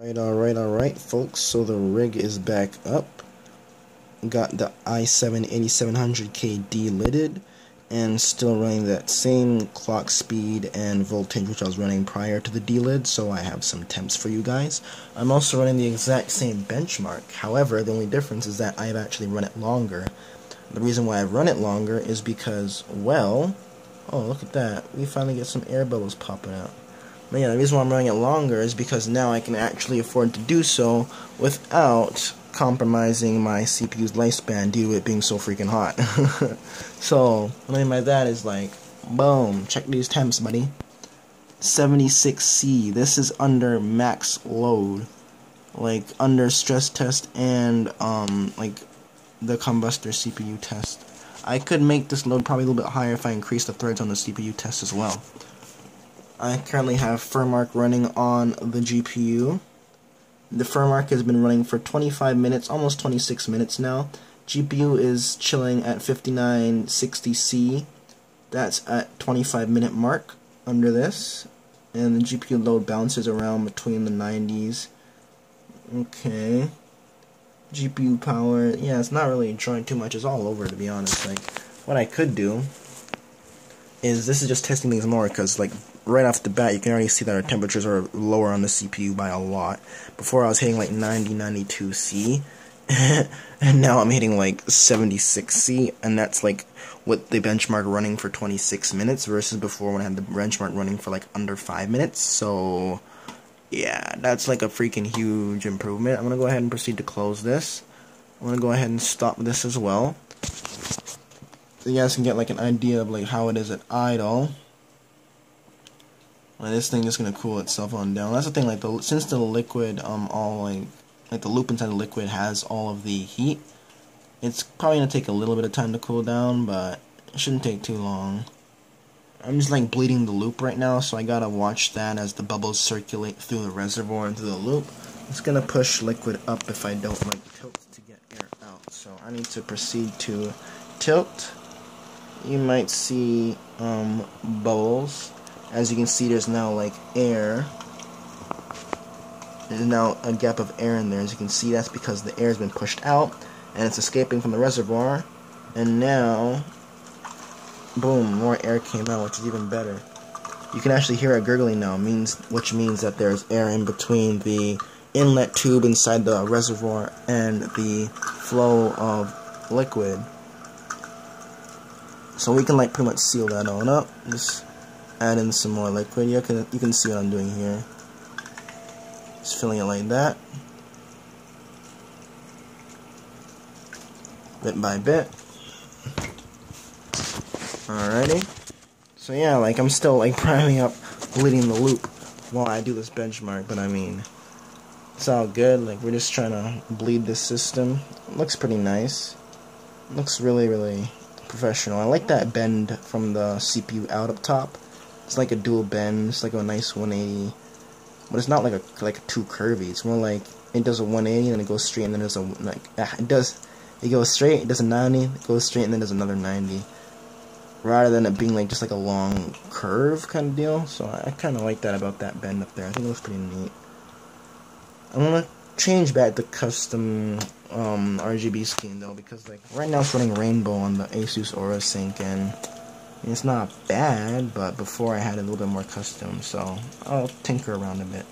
Alright, folks, so the rig is back up. Got the i7-8700K delidded, and still running that same clock speed and voltage which I was running prior to the delid, so I have some temps for you guys. I'm also running the exact same benchmark, however, the only difference is that I've actually run it longer. The reason why I've run it longer is because, well, oh, look at that, we finally get some air bubbles popping out. But yeah, the reason why I'm running it longer is because now I can actually afford to do so without compromising my CPU's lifespan due to it being so freaking hot. So, what I mean by that is like, boom, check these temps, buddy. 76C, this is under max load. Like, under stress test and, like, the combustor CPU test. I could make this load probably a little bit higher if I increase the threads on the CPU test as well. I currently have Firmark running on the GPU. The Firmark has been running for 25 minutes, almost 26 minutes now. GPU is chilling at 5960C. That's at 25-minute mark under this. And the GPU load bounces around between the 90s. Okay. GPU power, yeah, it's not really drawing too much. It's all over, to be honest. Like, what I could do is, this is just testing things more, because, like, right off the bat, you can already see that our temperatures are lower on the CPU by a lot. Before I was hitting like 92C, and now I'm hitting like 76C, and that's like what the benchmark running for 26 minutes versus before when I had the benchmark running for like under 5 minutes. So yeah, that's like a freaking huge improvement. I'm gonna go ahead and proceed to close this. I'm gonna go ahead and stop this as well, so you guys can get like an idea of like how it is at idle. This thing is gonna cool itself on down. That's the thing. Like since the liquid, all like the loop inside the liquid has all of the heat, it's probably gonna take a little bit of time to cool down, but it shouldn't take too long. I'm just like bleeding the loop right now, so I gotta watch that as the bubbles circulate through the reservoir into the loop. It's gonna push liquid up if I don't like tilt to get air out. So I need to proceed to tilt. You might see bubbles. As you can see, there's now like air. There's now a gap of air in there. As you can see, that's because the air has been pushed out and it's escaping from the reservoir. And now, boom, more air came out, which is even better. You can actually hear it gurgling now, which means that there's air in between the inlet tube inside the reservoir and the flow of liquid. So we can like pretty much seal that on up. Just add in some more liquid. You can see what I'm doing here. Just filling it like that, bit by bit. Alrighty. So yeah, like I'm still like priming up, bleeding the loop while I do this benchmark. But I mean, it's all good. Like we're just trying to bleed this system. It looks pretty nice. It looks really, really professional. I like that bend from the CPU out up top. It's like a dual bend. It's like a nice 180, but it's not like a too curvy. It's more like it does a 180 and then it goes straight, and then there's a it goes straight, it does a 90, it goes straight, and then there's another 90, rather than it being like just like a long curve kind of deal. So I kind of like that about that bend up there. I think it looks pretty neat. I'm gonna change back the custom RGB scheme though, because like right now it's running rainbow on the Asus orgasmic, and it's not bad, but before I had a little bit more custom, so I'll tinker around a bit.